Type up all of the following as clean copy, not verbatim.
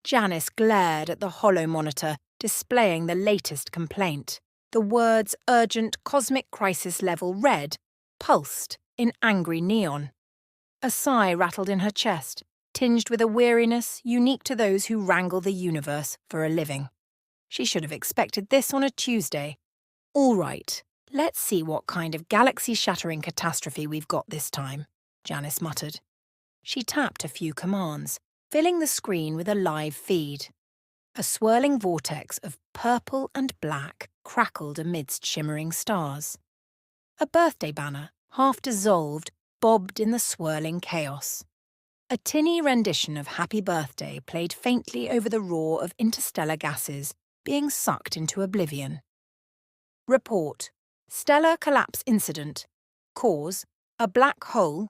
Janice glared at the hollow monitor displaying the latest complaint. The words Urgent Cosmic Crisis Level Red pulsed in angry neon. A sigh rattled in her chest, tinged with a weariness unique to those who wrangle the universe for a living. She should have expected this on a Tuesday. All right, let's see what kind of galaxy-shattering catastrophe we've got this time, Janice muttered. She tapped a few commands, filling the screen with a live feed. A swirling vortex of purple and black crackled amidst shimmering stars. A birthday banner, half dissolved, bobbed in the swirling chaos. A tinny rendition of Happy Birthday played faintly over the roar of interstellar gases being sucked into oblivion. Report: Stellar collapse incident. Cause: a black hole.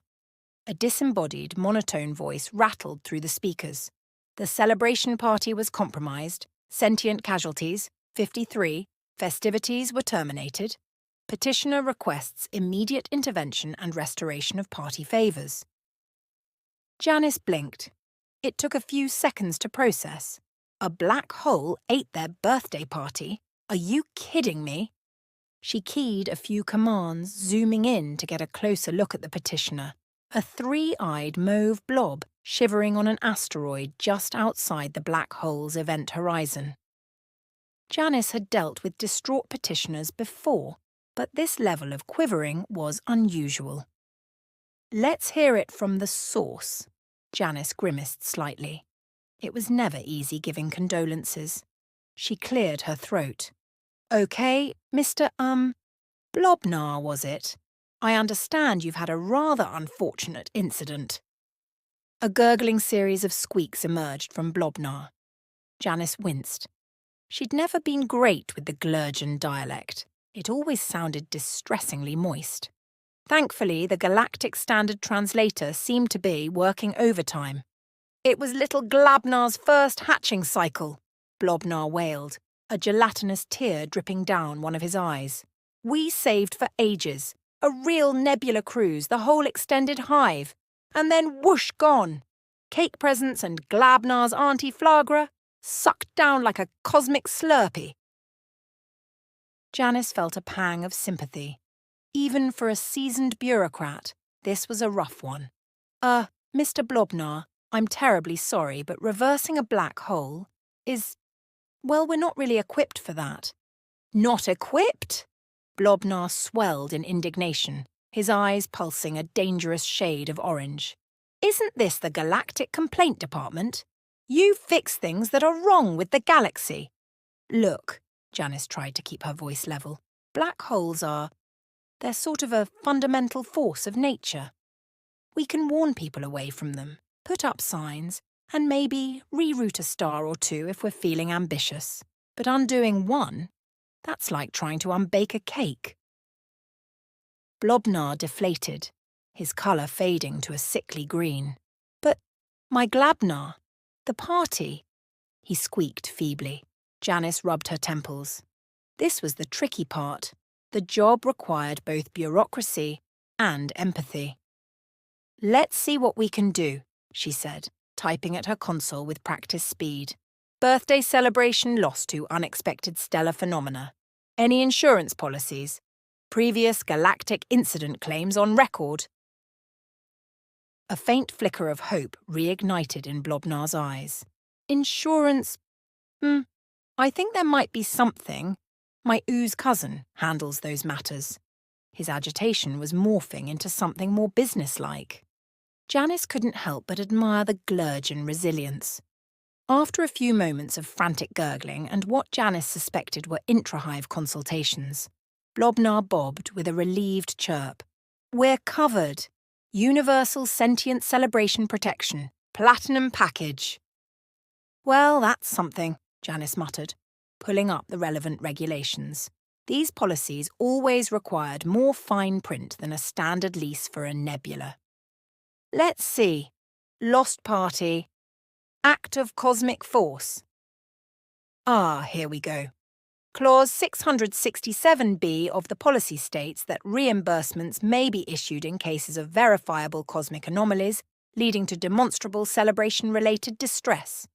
A disembodied, monotone voice rattled through the speakers. The celebration party was compromised. Sentient casualties, 53. Festivities were terminated. Petitioner requests immediate intervention and restoration of party favours. Janice blinked. It took a few seconds to process. A black hole ate their birthday party? Are you kidding me? She keyed a few commands, zooming in to get a closer look at the petitioner. A three-eyed mauve blob shivering on an asteroid just outside the black hole's event horizon. Janice had dealt with distraught petitioners before, but this level of quivering was unusual. Let's hear it from the source, Janice grimaced slightly. It was never easy giving condolences. She cleared her throat. Okay, Mr. Blobnar, was it? I understand you've had a rather unfortunate incident. A gurgling series of squeaks emerged from Blobnar. Janice winced. She'd never been great with the Glurgian dialect. It always sounded distressingly moist. Thankfully, the Galactic Standard Translator seemed to be working overtime. It was little Glabnar's first hatching cycle, Blobnar wailed, a gelatinous tear dripping down one of his eyes. We saved for ages. A real nebula cruise, the whole extended hive. And then whoosh, gone. Cake presents and Glabnar's Auntie Flagra sucked down like a cosmic Slurpee. Janice felt a pang of sympathy. Even for a seasoned bureaucrat, this was a rough one. Mr. Blobnar, I'm terribly sorry, but reversing a black hole is... well, we're not really equipped for that. Not equipped? Blobnar swelled in indignation, his eyes pulsing a dangerous shade of orange. Isn't this the Galactic Complaint Department? You fix things that are wrong with the galaxy. Look, Janice tried to keep her voice level. Black holes are... they're sort of a fundamental force of nature. We can warn people away from them, put up signs, and maybe reroute a star or two if we're feeling ambitious. But undoing one, that's like trying to unbake a cake. Blobnar deflated, his colour fading to a sickly green. But, my Glabnar, the party, he squeaked feebly. Janice rubbed her temples. This was the tricky part. The job required both bureaucracy and empathy. Let's see what we can do, she said, typing at her console with practice speed. Birthday celebration lost to unexpected stellar phenomena. Any insurance policies? Previous galactic incident claims on record. A faint flicker of hope reignited in Blobnar's eyes. Insurance? I think there might be something. My ooze cousin handles those matters. His agitation was morphing into something more businesslike. Janice couldn't help but admire the Glurgian resilience. After a few moments of frantic gurgling and what Janice suspected were intra-hive consultations, Blobnar bobbed with a relieved chirp. We're covered. Universal Sentient Celebration Protection. Platinum package. Well, that's something, Janice muttered, pulling up the relevant regulations. These policies always required more fine print than a standard lease for a nebula. Let's see. Lost party. Act of cosmic force. Here we go. Clause 667B of the policy states that reimbursements may be issued in cases of verifiable cosmic anomalies leading to demonstrable celebration-related distress.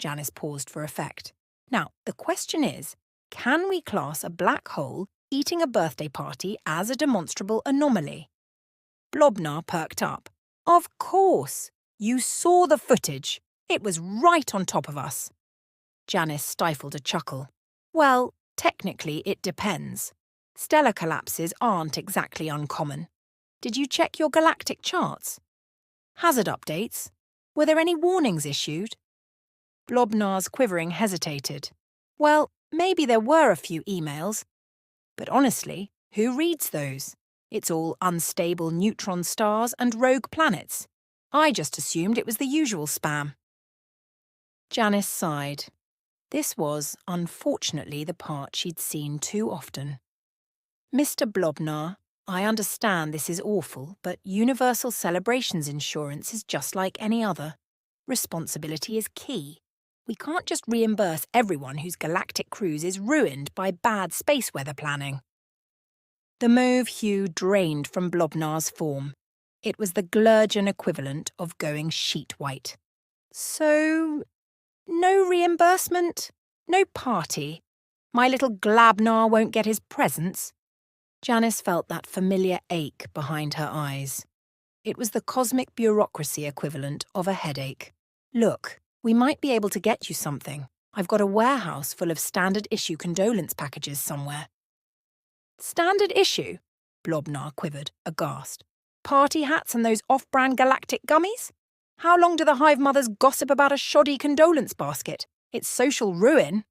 Janice paused for effect. Now, the question is, can we class a black hole eating a birthday party as a demonstrable anomaly? Blobnar perked up. Of course! You saw the footage. It was right on top of us. Janice stifled a chuckle. Well, technically it depends. Stellar collapses aren't exactly uncommon. Did you check your galactic charts? Hazard updates? Were there any warnings issued? Blobnar's quivering hesitated. Well, maybe there were a few emails. But honestly, who reads those? It's all unstable neutron stars and rogue planets. I just assumed it was the usual spam. Janice sighed. This was, unfortunately, the part she'd seen too often. Mr. Blobnar, I understand this is awful, but Universal Celebrations insurance is just like any other. Responsibility is key. We can't just reimburse everyone whose galactic cruise is ruined by bad space weather planning. The mauve hue drained from Blobnar's form. It was the Glurgeon equivalent of going sheet white. So, no reimbursement? No party? My little Glabnar won't get his presents? Janice felt that familiar ache behind her eyes. It was the cosmic bureaucracy equivalent of a headache. Look, we might be able to get you something. I've got a warehouse full of standard issue condolence packages somewhere. Standard issue? Blobnar quivered, aghast. Party hats and those off-brand galactic gummies? How long do the hive mothers gossip about a shoddy condolence basket? It's social ruin.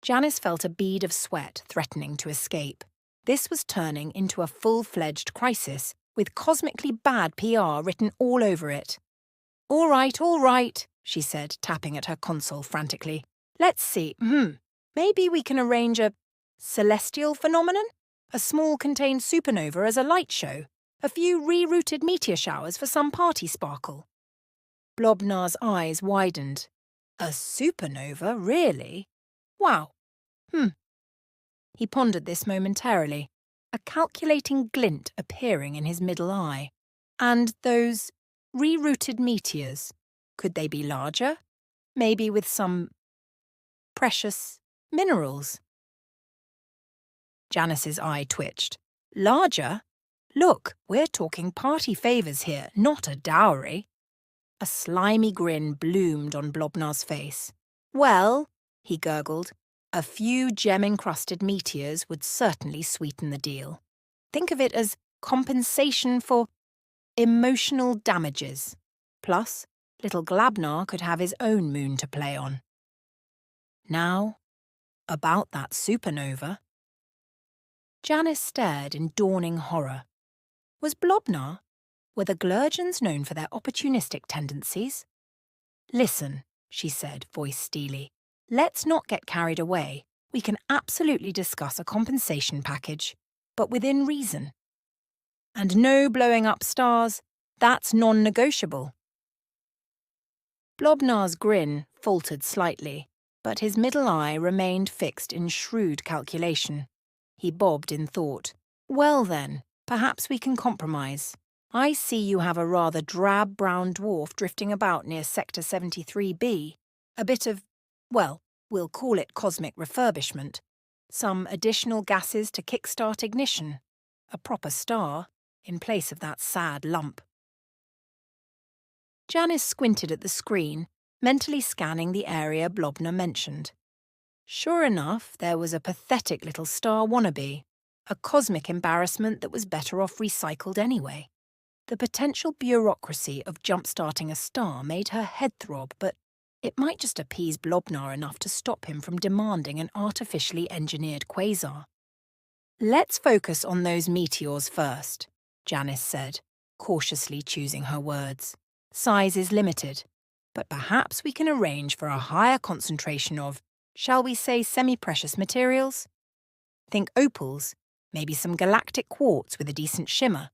Janice felt a bead of sweat threatening to escape. This was turning into a full-fledged crisis, with cosmically bad PR written all over it. All right, she said, tapping at her console frantically. Let's see, maybe we can arrange a celestial phenomenon? A small contained supernova as a light show? A few rerouted meteor showers for some party sparkle? Blobnar's eyes widened. A supernova, really? Wow. He pondered this momentarily, a calculating glint appearing in his middle eye. And those rerouted meteors, could they be larger? Maybe with some precious minerals? Janice's eye twitched. Larger? Look, we're talking party favours here, not a dowry. A slimy grin bloomed on Blobnar's face. Well, he gurgled, a few gem-encrusted meteors would certainly sweeten the deal. Think of it as compensation for emotional damages. Plus, little Glabnar could have his own moon to play on. Now, about that supernova. Janice stared in dawning horror. Was Blobnar? Were the Glurgeons known for their opportunistic tendencies? Listen, she said, voice steely. Let's not get carried away. We can absolutely discuss a compensation package, but within reason. And no blowing up stars, that's non-negotiable. Blobnar's grin faltered slightly, but his middle eye remained fixed in shrewd calculation. He bobbed in thought. Well then, perhaps we can compromise. I see you have a rather drab brown dwarf drifting about near Sector 73B. A bit of, well, we'll call it cosmic refurbishment. Some additional gases to kickstart ignition. A proper star, in place of that sad lump. Janice squinted at the screen, mentally scanning the area Blobnar mentioned. Sure enough, there was a pathetic little star wannabe. A cosmic embarrassment that was better off recycled anyway. The potential bureaucracy of jump-starting a star made her head throb, but it might just appease Blobnar enough to stop him from demanding an artificially engineered quasar. Let's focus on those meteors first, Janice said, cautiously choosing her words. Size is limited, but perhaps we can arrange for a higher concentration of, shall we say, semi-precious materials? Think opals, maybe some galactic quartz with a decent shimmer.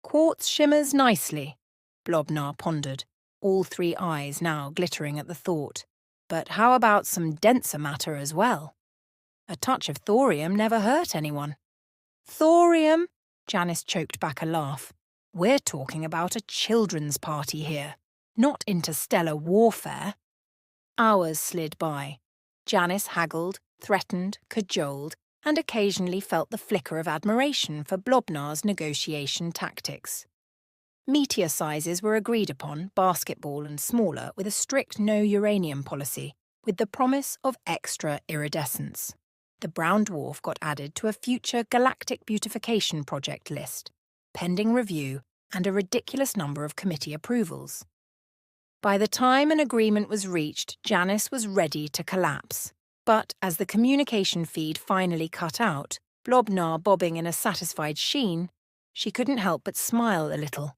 Quartz shimmers nicely, Blobnar pondered, all three eyes now glittering at the thought. But how about some denser matter as well? A touch of thorium never hurt anyone. Thorium? Janice choked back a laugh. We're talking about a children's party here. not interstellar warfare. Hours slid by. Janice haggled, threatened, cajoled, and occasionally felt the flicker of admiration for Blobnar's negotiation tactics. Meteor sizes were agreed upon, basketball and smaller, with a strict no-uranium policy, with the promise of extra iridescence. The brown dwarf got added to a future galactic beautification project list, pending review and a ridiculous number of committee approvals. By the time an agreement was reached, Janice was ready to collapse. But as the communication feed finally cut out, Blobnar bobbing in a satisfied sheen, she couldn't help but smile a little.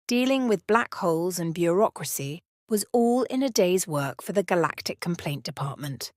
Dealing with black holes and bureaucracy was all in a day's work for the Galactic Complaint Department.